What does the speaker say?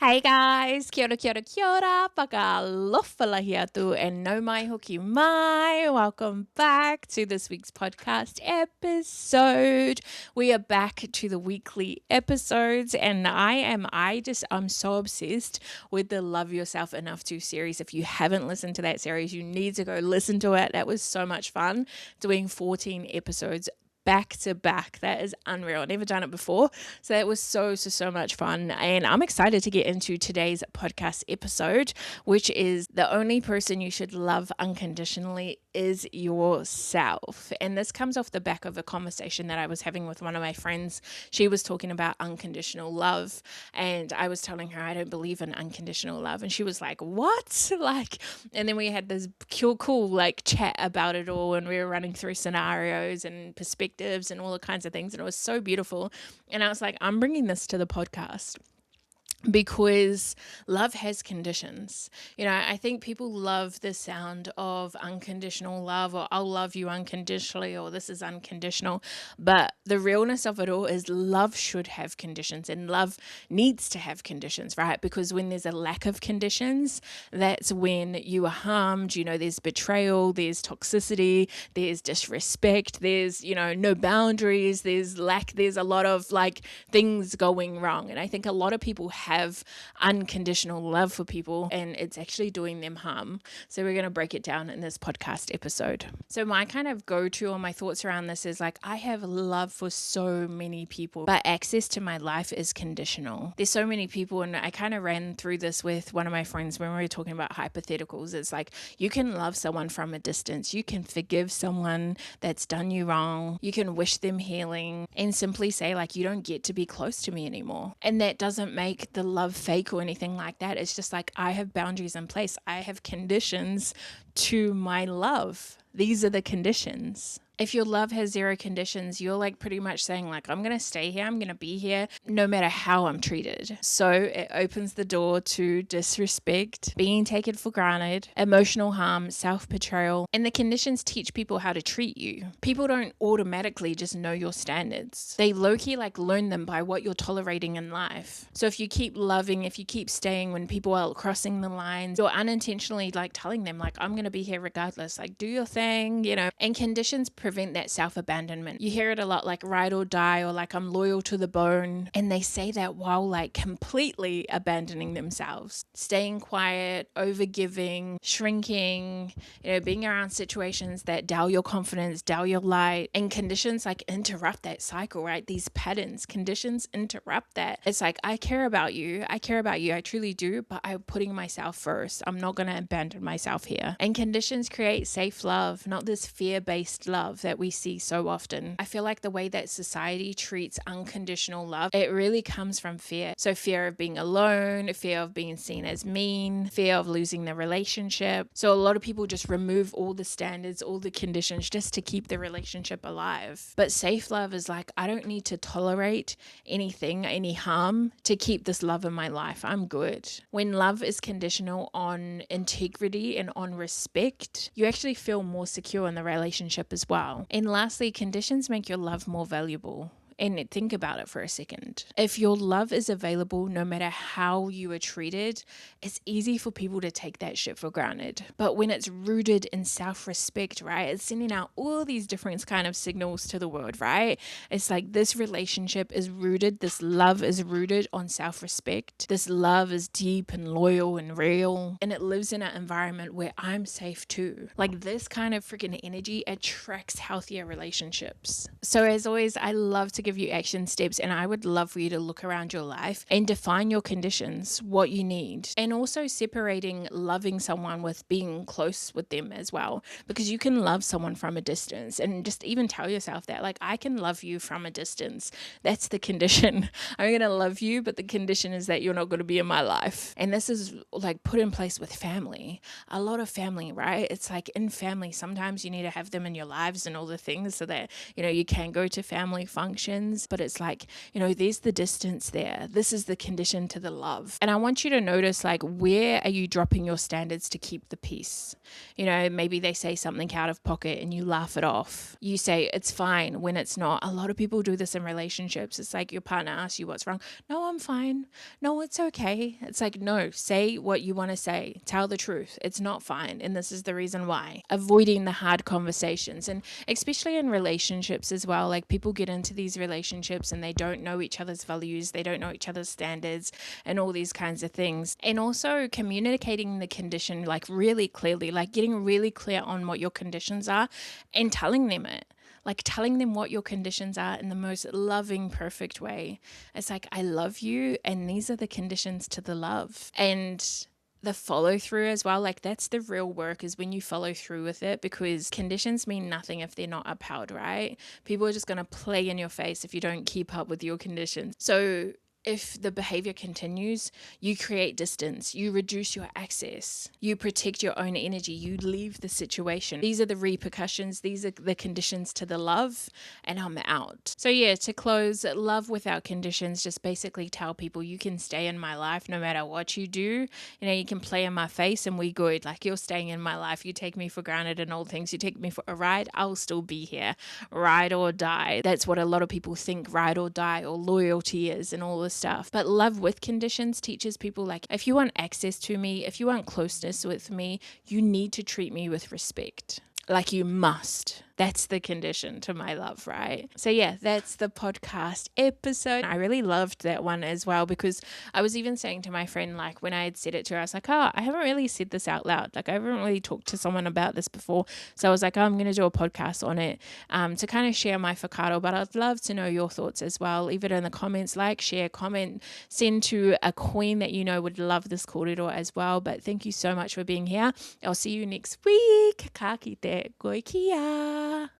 Hey guys, kia ora, kia ora, kia ora, whakalofalahiatu and no mai hoki mai. Welcome back to this week's podcast episode. We are back to the weekly episodes and I'm so obsessed with the Love Yourself Enough To series. If you haven't listened to that series, you need to go listen to it. That was so much fun doing 14 episodes back to back. That is unreal. I've never done it before. So that was so much fun. And I'm excited to get into today's podcast episode, which is the only person you should love unconditionally is yourself. And this comes off the back of a conversation that I was having with one of my friends. She was talking about unconditional love. And I was telling her I don't believe in unconditional love. And she was like, what? And then we had this cool chat about it all. And we were running through scenarios and perspectives and all the kinds of things, and it was so beautiful. And I was like, I'm bringing this to the podcast because love has conditions. I think people love the sound of unconditional love, or I'll love you unconditionally, or this is unconditional. But the realness of it all is love should have conditions, and love needs to have conditions, right? Because when there's a lack of conditions, that's when you are harmed. There's betrayal, there's toxicity, there's disrespect, there's, no boundaries, there's a lot of things going wrong. And I think a lot of people have unconditional love for people and it's actually doing them harm. So we're going to break it down in this podcast episode. So my kind of go-to or my thoughts around this is I have love for so many people, but access to my life is conditional. There's so many people, and I kind of ran through this with one of my friends when we were talking about hypotheticals. It's you can love someone from a distance. You can forgive someone that's done you wrong. You can wish them healing and simply say you don't get to be close to me anymore. And that doesn't make the love fake or anything like that. It's just I have boundaries in place. I have conditions to my love. These are the conditions. If your love has zero conditions, you're pretty much saying I'm going to stay here, I'm going to be here no matter how I'm treated. So it opens the door to disrespect, being taken for granted, emotional harm, self-betrayal, and the conditions teach people how to treat you. People don't automatically just know your standards. They low-key learn them by what you're tolerating in life. So if you keep loving, if you keep staying when people are crossing the lines, you're unintentionally telling them I'm going to be here regardless, do your thing, and conditions prevent that self-abandonment. You hear it a lot, ride or die, or I'm loyal to the bone. And they say that while completely abandoning themselves, staying quiet, overgiving, shrinking, being around situations that dull your confidence, dull your light. And conditions interrupt that cycle, right? These patterns, conditions interrupt that. It's I care about you, I truly do, but I'm putting myself first. I'm not going to abandon myself here. And conditions create safe love, not this fear-based love that we see so often. I feel the way that society treats unconditional love, it really comes from fear. So fear of being alone, fear of being seen as mean, fear of losing the relationship. So a lot of people just remove all the standards, all the conditions just to keep the relationship alive. But safe love is I don't need to tolerate anything, any harm to keep this love in my life. I'm good. When love is conditional on integrity and on respect, you actually feel more secure in the relationship as well. And lastly, conditions make your love more valuable. And think about it for a second. If your love is available no matter how you are treated, it's easy for people to take that shit for granted. But when it's rooted in self-respect, right? It's sending out all these different kind of signals to the world, right? It's this relationship is rooted, this love is rooted on self-respect. This love is deep and loyal and real. And it lives in an environment where I'm safe too. This kind of freaking energy attracts healthier relationships. So as always, I love to give you action steps, and I would love for you to look around your life and define your conditions, what you need, and also separating loving someone with being close with them as well, because you can love someone from a distance and just even tell yourself that I can love you from a distance. That's the condition. I'm going to love you, but the condition is that you're not going to be in my life. And this is put in place with family. A lot of family, right? It's in family, sometimes you need to have them in your lives and all the things so that you can go to family functions conditions, but it's like, there's the distance there. This is the condition to the love. And I want you to notice, like, where are you dropping your standards to keep the peace? Maybe they say something out of pocket and you laugh it off. You say it's fine when it's not. A lot of people do this in relationships. It's like your partner asks you what's wrong. No, I'm fine. No, it's okay. It's like, no, say what you want to say. Tell the truth. It's not fine. And this is the reason why. Avoiding the hard conversations. And especially in relationships as well, like people get into these relationships and they don't know each other's values. They don't know each other's standards and all these kinds of things. And also communicating the condition like really clearly, like getting really clear on what your conditions are and telling them it. Like telling them what your conditions are in the most loving, perfect way. It's like, I love you and these are the conditions to the love. And the follow through as well, like that's the real work, is when you follow through with it, because conditions mean nothing if they're not upheld, right? People are just going to play in your face if you don't keep up with your conditions. So if the behavior continues, you create distance, you reduce your access, you protect your own energy, you leave the situation. These are the repercussions, these are the conditions to the love, and I'm out. So yeah, to close, love without conditions, just basically tell people you can stay in my life no matter what you do. You can play in my face and we good, like you're staying in my life, you take me for granted and all things, you take me for a ride, I'll still be here, ride or die. That's what a lot of people think ride or die or loyalty is and all this stuff. But love with conditions teaches people, like, if you want access to me, if you want closeness with me, you need to treat me with respect. Like you must. That's the condition to my love, right? So yeah, that's the podcast episode. I really loved that one as well, because I was even saying to my friend, like when I had said it to her, I was like, I haven't really said this out loud. Like I haven't really talked to someone about this before. So I was like, I'm going to do a podcast on it to kind of share my whakaaro, but I'd love to know your thoughts as well. Leave it in the comments, like, share, comment, send to a queen that would love this kōrero as well. But thank you so much for being here. I'll see you next week. Ka kite, koe kia.